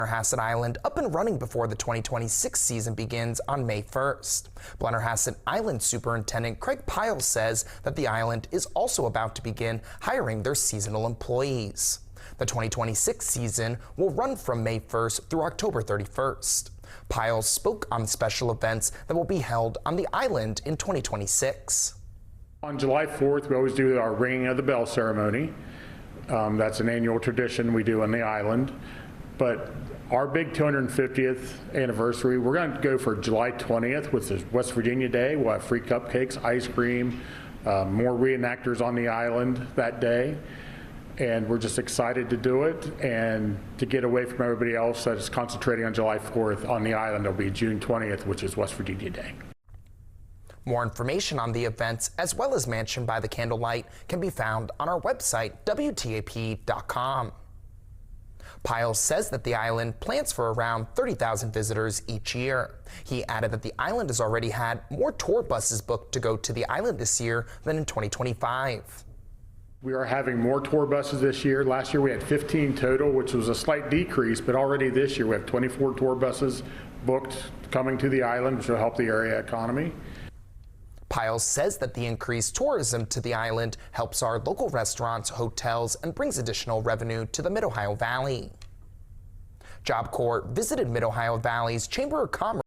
Blennerhassett Island up and running before the 2026 season begins on May 1st. Blennerhassett Island Superintendent Craig Piles says that the island is also about to begin hiring their seasonal employees. The 2026 season will run from May 1st through October 31st. Piles spoke on special events that will be held on the island in 2026. On July 4th, we always do our ringing of the bell ceremony. That's an annual tradition we do on the island. But our big 250th anniversary, we're going to go for July 20th, which is West Virginia Day. We'll have free cupcakes, ice cream, more reenactors on the island that day. And we're just excited to do it and to get away from everybody else that is concentrating on July 4th on the island. It'll be June 20th, which is West Virginia Day. More information on the events, as well as Mansion by the Candlelight, can be found on our website, WTAP.com. Piles says that the island plans for around 30,000 visitors each year. He added that the island has already had more tour buses booked to go to the island this year than in 2025. We are having more tour buses this year. Last year we had 15 total, which was a slight decrease, but already this year we have 24 tour buses booked coming to the island, which will help the area economy. Piles says that the increased tourism to the island helps our local restaurants, hotels, and brings additional revenue to the Mid-Ohio Valley. Job Corps visited Mid-Ohio Valley's Chamber of Commerce